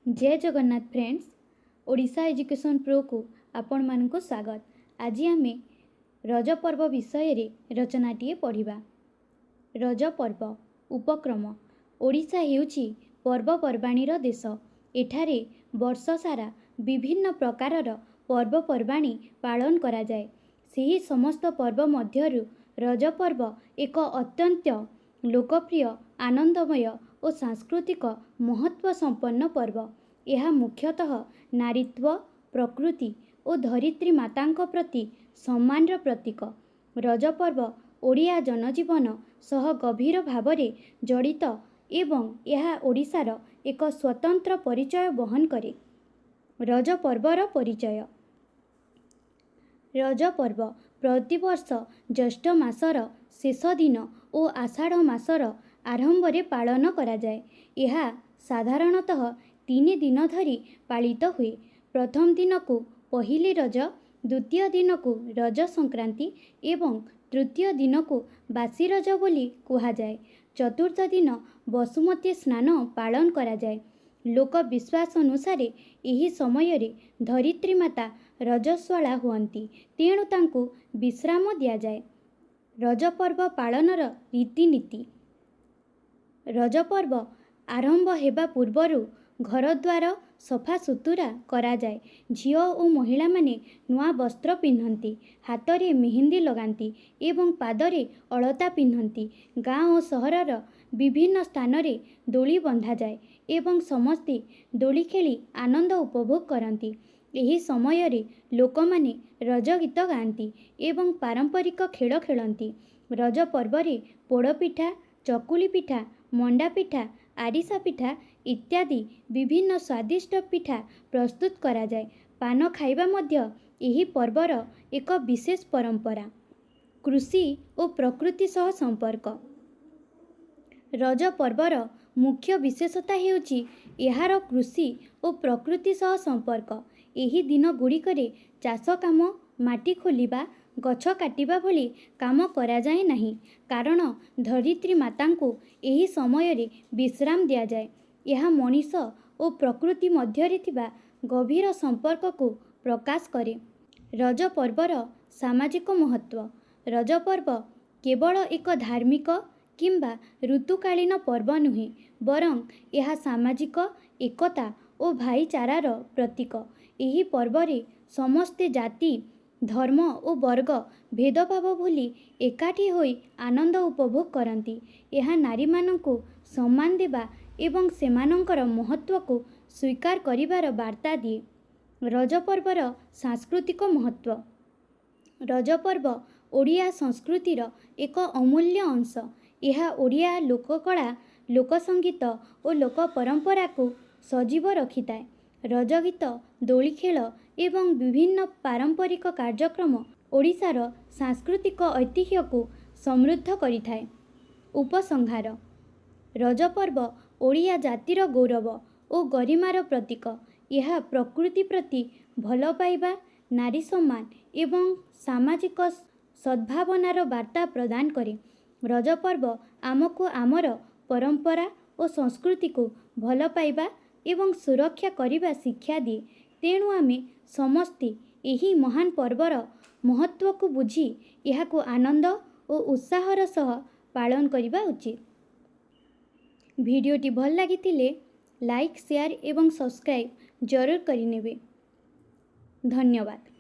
जय Jagannath friends, Odisha education pro को आपण मानक स्वागत। आज आम रज पर्व विषय रे रचनाटीए पढ़ा। रज पर्व उपक्रम। ओडिशा हेउची पर्वपर्वाणीर देश। एठारे वर्ष सारा विभिन्न प्रकारर पर्वपर्वाणी पालन करा जाए। सेही समस्त पर्व मध्यरु रज पर्व एक अत्यंत लोकप्रिय, आनंदमय और सांस्कृतिक महत्व संपन्न पर्व। यह मुख्यतः नारीत्व, प्रकृति और धरित्री मातांक प्रति सम्मानर प्रतीक। रज पर्व ओडिया जनजीवन सह गभीर भावरे जड़ित एवं यह ओडिशार एक स्वतंत्र परिचय बहन करे। रज पर्वर परिचय। रज पर्व प्रतिवर्ष ज्येष्ठ मासर शेष दिन और आषाढ़ मासर आरंभरे पालन करा जाए। यह साधारणतः 3 दिन धरी पालित हुए। प्रथम दिन को पहिली रज, द्वितीय दिन को रज संक्रांति एवं तृतीय दिन को बासी रज बोली कहा जाए। चतुर्थ दिन बसुमती स्नान पालन करा जाए। लोक विश्वास अनुसार यही समय रे धरित्री माता रजस्वला हुअन्ति, तेणु तांको विश्राम दिया जाए। रज पर्व पालनर रीतिनीति। रज पर्व आरंभ हेबा पूर्वरु घर द्वार सफा सुतुरा करा जाए। झियो और महिला माने नुआ वस्त्र पिन्हंती, हाथ में मेहंदी लगाती एवं पादरे अलता पिन्हंती। गाँव और सहरर विभिन्न स्थान रे दोली बंधा जाए एवं समस्ते दोली खेली आनंद उपभोग करती। यही समय रे लोक माने रज गीत गाती एवं पारंपरिक खेल खेलती। रज पर्व रे पोड़पिठा, चकुली पिठा, मंडा पिठा, आरिसा पिठा इत्यादि विभिन्न स्वादिष्ट पिठा प्रस्तुत करा जाए। पान खाइबा मध्य यही पर्वर एक विशेष परंपरा। कृषि और प्रकृति सह संपर्क। रज पर्वर मुख्य विशेषता हेउची एहार कृषि और प्रकृति सह संपर्क। एही दिन गुड़िकरे चाष काम, माटी खोलिबा, गछ काटिबा भली काम करा जाए नहीं, कारण धरित्री मातांको एही समय रे विश्राम दिया जाए। यह मनीष और प्रकृति मध्यरे थिबा गभीर संपर्क को प्रकाश करे। रज पर्वर सामाजिक महत्व। रज पर्व केवल एक धार्मिक किंबा ऋतुकालीन पर्व नुहे, बरं यह सामाजिक एकता और भाईचारार प्रतीक। यही पर्वरे समस्ते जाति, धर्म और वर्ग भेदभाव भूली एकाठी होई आनंद उपभोग करती। यह नारी मानंको सम्मान देवा एवं सेमानंकर महत्व को स्वीकार करिवार वार्ता दिए। रज पर्वर सांस्कृतिक महत्व। रज पर्व ओडिया संस्कृतिर एक अमूल्य अंश। यह ओडिया लोककला, लोकसंगीत और लोक परंपरा को सजीव रखिथाए। रज गीत, दोली खेल एवं विभिन्न पारंपरिक कार्यक्रम ओडिशार सांस्कृतिक ऐतिह्य को समृद्ध करिथाए। उपसंहार। रज पर्व ओडिया जातिर गौरव और गरिमार प्रतीक। यह प्रकृति प्रति भल पाइबा, नारी सम्मान एवं सामाजिक सद्भावनार वार्ता प्रदान करे। रज पर्व आमको आमर परंपरा और संस्कृति को भल पाइबा एवं सुरक्षा करिबा शिक्षा दिए। तेणु आमे समस्ते यही महान पर्वर महत्व को बुझी यह को आनंद और उत्साहर सह पालन करिबा उचित। भिडियोटी भल लागिथिले लाइक, शेयर एवं सब्सक्राइब जरूर करिनेबे। धन्यवाद।